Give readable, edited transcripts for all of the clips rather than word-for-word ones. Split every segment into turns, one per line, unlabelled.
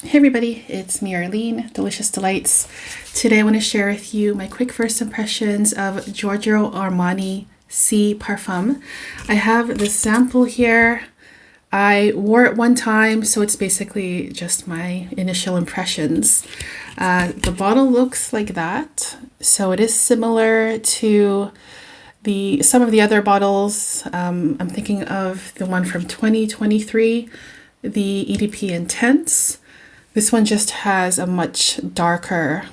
Hey everybody, it's me Arlene, Delicious Delights. Today I want to share with you my quick first impressions of Giorgio Armani Si Parfum. I have the sample here. I wore it one time, so it's basically just my initial impressions. The bottle looks like that, so it is similar to some of the other bottles. I'm thinking of the one from 2023, the EDP Intense. This one just has a much darker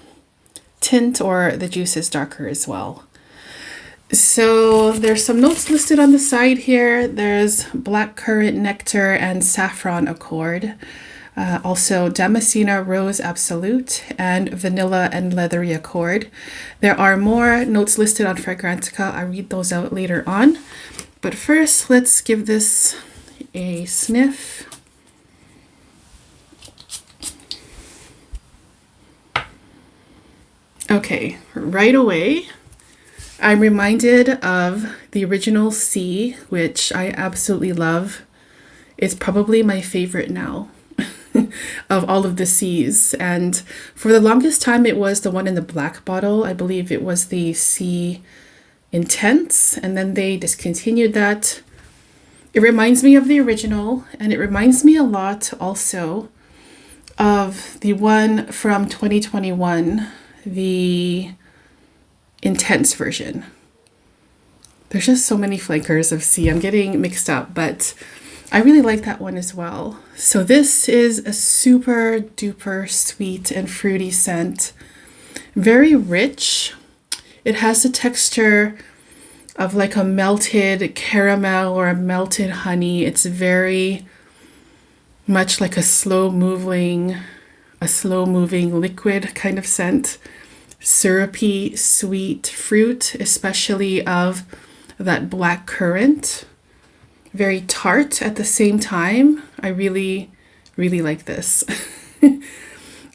tint, or the juice is darker as well. So there's some notes listed on the side here. There's blackcurrant nectar and saffron accord. Also Damascena Rose Absolute and vanilla and leathery accord. There are more notes listed on Fragrantica. I'll read those out later on. But first, let's give this a sniff. Okay, right away, I'm reminded of the original Si, which I absolutely love. It's probably my favorite now of all of the Cs. And for the longest time, it was the one in the black bottle. I believe it was the Si Intense, and then they discontinued that. It reminds me of the original, and it reminds me a lot also of the one from 2021. The intense version. There's just so many flankers of Si. I'm getting mixed up, but I really like that one as well. So this is a super duper sweet and fruity scent. Very rich. It has the texture of like a melted caramel or a melted honey. It's very much like a slow moving liquid kind of scent. Syrupy, sweet fruit, especially of that black currant. Very tart at the same time. I really, really like this.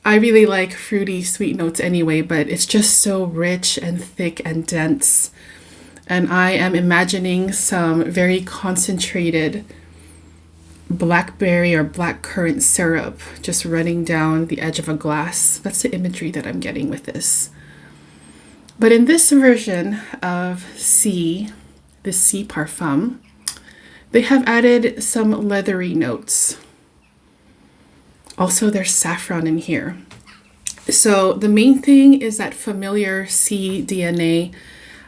I really like fruity, sweet notes anyway, but it's just so rich and thick and dense. And I am imagining some very concentrated blackberry or blackcurrant syrup just running down the edge of a glass. That's the imagery that I'm getting with this. But in this version of Si, the Si Parfum, they have added some leathery notes. Also, there's saffron in here. So the main thing is that familiar Si DNA,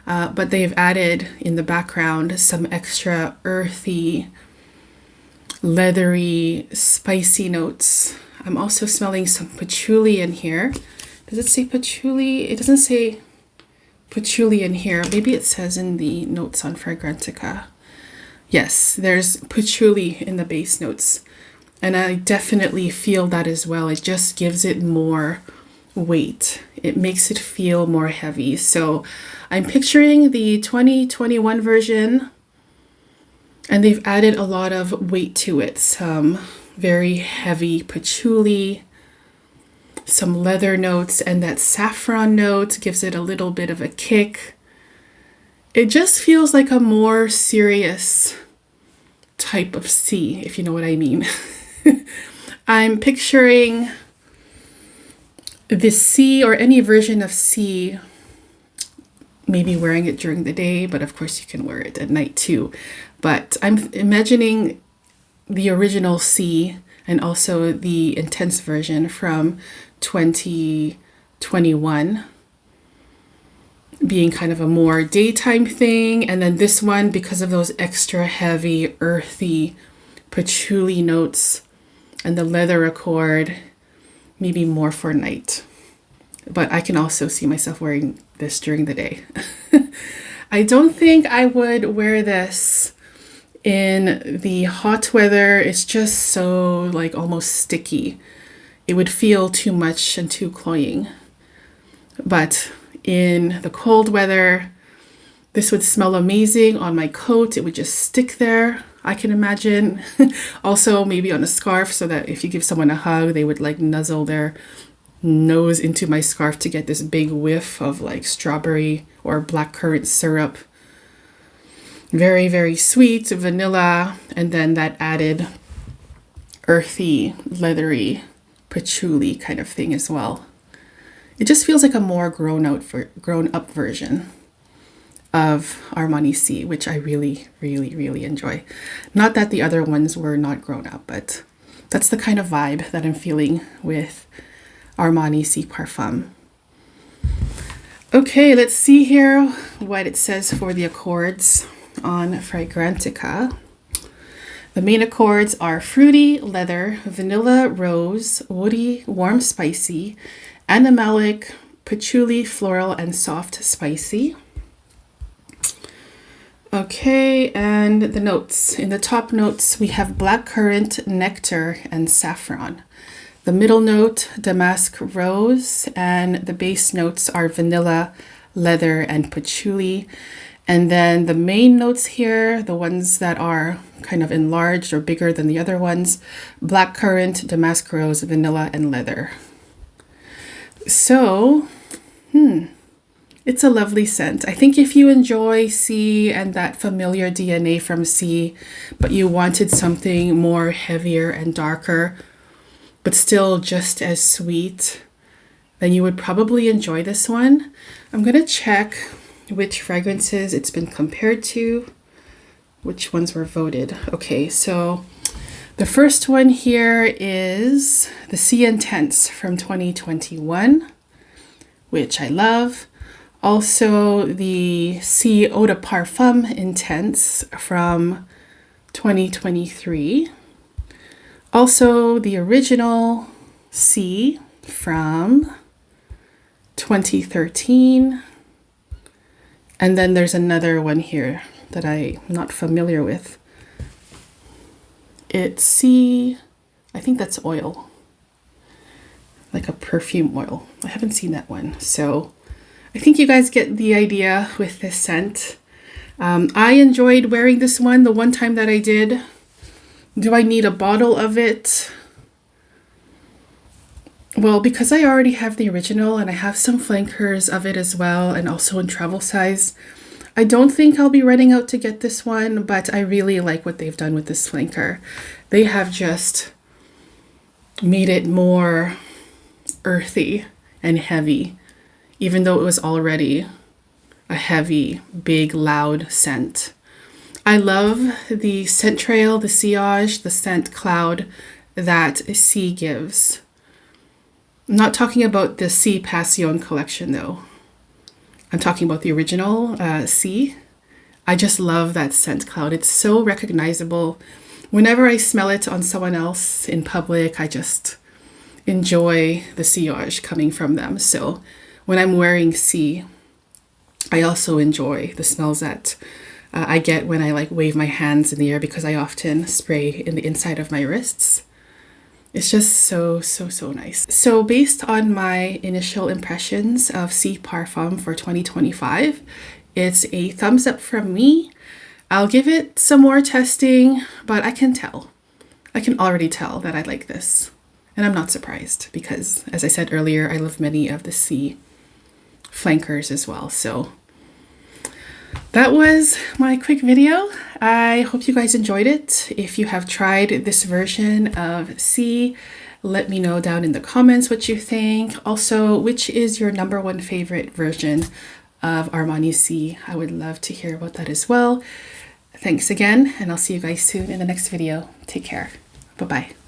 but they've added in the background some extra earthy, leathery, spicy notes. I'm also smelling some patchouli in here. Does it say patchouli? It doesn't say patchouli in here. Maybe it says in the notes on Fragrantica. Yes, there's patchouli in the base notes. And I definitely feel that as well. It just gives it more weight. It makes it feel more heavy. So I'm picturing the 2021 version, and they've added a lot of weight to it. Some very heavy patchouli, some leather notes, and that saffron note gives it a little bit of a kick. It just feels like a more serious type of Si, if you know what I mean. I'm picturing the Si, or any version of Si, maybe wearing it during the day, but of course you can wear it at night too. But I'm imagining the original Si and also the intense version from 2021 being kind of a more daytime thing. And then this one, because of those extra heavy, earthy patchouli notes and the leather accord, maybe more for night. But I can also see myself wearing this during the day. I don't think I would wear this in the hot weather. It's just so like almost sticky. It would feel too much and too cloying. But in the cold weather, this would smell amazing on my coat. It would just stick there, I can imagine. Also maybe on a scarf, so that if you give someone a hug, they would like nuzzle their nose into my scarf to get this big whiff of like strawberry or blackcurrant syrup. Very, very sweet, vanilla, and then that added earthy, leathery patchouli kind of thing as well. It just feels like a more grown up version of Armani Si, which I really, really, really enjoy. Not that the other ones were not grown up, but that's the kind of vibe that I'm feeling with Armani Si Parfum. Okay, let's see here what it says for the accords on Fragrantica. The main accords are fruity, leather, vanilla, rose, woody, warm, spicy, animalic, patchouli, floral, and soft, spicy. Okay, and the notes. In the top notes, we have blackcurrant, nectar, and saffron. The middle note, damask rose, and the base notes are vanilla, leather, and patchouli. And then the main notes here, the ones that are kind of enlarged or bigger than the other ones, blackcurrant, damask rose, vanilla, and leather. So, it's a lovely scent. I think if you enjoy Si and that familiar DNA from Si, but you wanted something more heavier and darker, but still just as sweet, then you would probably enjoy this one. I'm gonna check which fragrances it's been compared to, which ones were voted. Okay, so the first one here is the Si Intense from 2021, which I love. Also the Si Eau de Parfum Intense from 2023. Also the original Si from 2013. And then there's another one here that I'm not familiar with. It's Si, I think that's oil, like a perfume oil. I haven't seen that one. So I think you guys get the idea with this scent. I enjoyed wearing this one the one time that I did. Do I need a bottle of it? Well, because I already have the original and I have some flankers of it as well, and also in travel size, I don't think I'll be running out to get this one, but I really like what they've done with this flanker. They have just made it more earthy and heavy, even though it was already a heavy, big, loud scent. I love the scent trail, the sillage, the scent cloud that Si gives. I'm not talking about the Si Passion collection though. I'm talking about the original Si. I just love that scent cloud. It's so recognizable. Whenever I smell it on someone else in public, I just enjoy the sillage coming from them. So when I'm wearing Si, I also enjoy the smells that I get when I like wave my hands in the air, because I often spray in the inside of my wrists. It's just so nice. So based on my initial impressions of Si Parfum for 2025, it's a thumbs up from me. I'll give it some more testing, but I can already tell that I like this. And I'm not surprised because, as I said earlier, I love many of the Si flankers as well. So that was my quick video. I hope you guys enjoyed it. If you have tried this version of Si, let me know down in the comments what you think. Also, which is your #1 favorite version of Armani Si? I would love to hear about that as well. Thanks again, and I'll see you guys soon in the next video. Take care. Bye-bye.